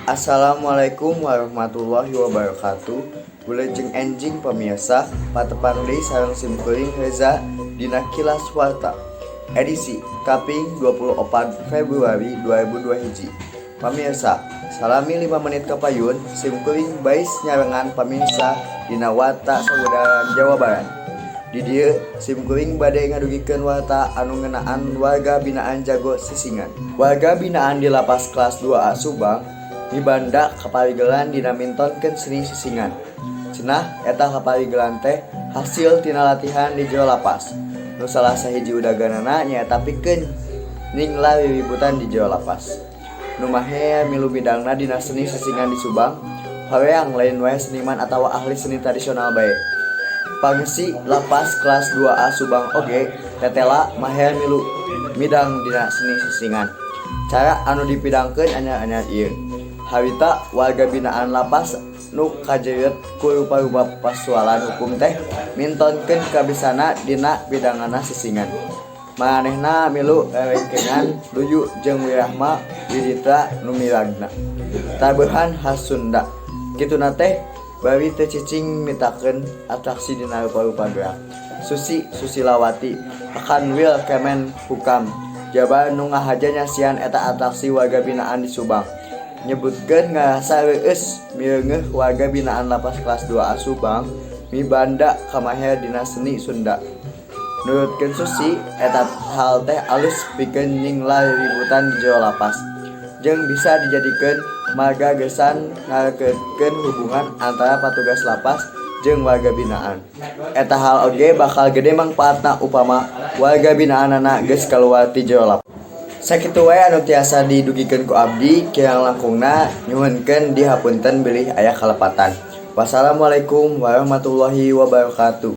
Assalamualaikum warahmatullahi wabarakatuh. Wilujeng enjing pemirsa, patepang deui sareng simkuring Reza dina Kilas Warta. Edisi Kaping 24 Februari 2002 hiji. Pamirsa, salami 5 menit kapayun simkuring bais nyarengan pamirsa dina Warta Sagudaran Jawa Barat. Di dieu simkuring bade ngadugikeun warta anu ngeunaan warga binaan Jago Sisingan. Warga binaan di lapas kelas 2A Subang mibanda kaparigelan dina mintonkeun seni sisingan. Cenah eta kaparigelan teh hasil tina latihan di jero lapas. Nu salah sahiji udaganana nyaeta pikeun ningla wiwibutan di jero lapas. Nu mahe milu bidangna dina seni sisingan di Subang, horeang lain wae seniman atawa ahli seni tradisional bae. Pangsi lapas kelas 2A Subang oge tetela mahe milu midang dina seni sisingan. Cara anu dipidangkeun anyar-anyar ieu. Hawita warga binaan lapas nu kajeut ku rupa-rupa pasualan hukum teh mintonkeun kabisana dina bidangana sisingan. Manehna milu rerengkengan luyu jeung wirahma widitra nu miragna. Tabeuhan khas Sunda. Kituna teh bari teu cicing mitakeun atraksi dina rupa-rupa gerak. Susi Susilawati akan wil Kemen Hukam. Jabar nu ngahaja nyasian eta atraksi warga binaan di Subang. Nyebutkeun ngarasa reueus mireungeuh warga binaan lapas kelas 2A Subang mibanda kamaher dina seni Sunda. Nurutkeun Susi eta hal teh alus pikeun ningla ributan di jero lapas jeung bisa dijadikeun marga gesan ngarekeutkeun hubungan antara patugas lapas jeung warga binaan. Eta hal oge bakal gede mangpaatna upama warga binaanana geus kaluar ti jero lapas. Sakitu wae anu tiasa didugikeun ku abdi, kirang langkungna nyuhunkeun dihapunten bilih aya kalepatan. Wassalamualaikum warahmatullahi wabarakatuh.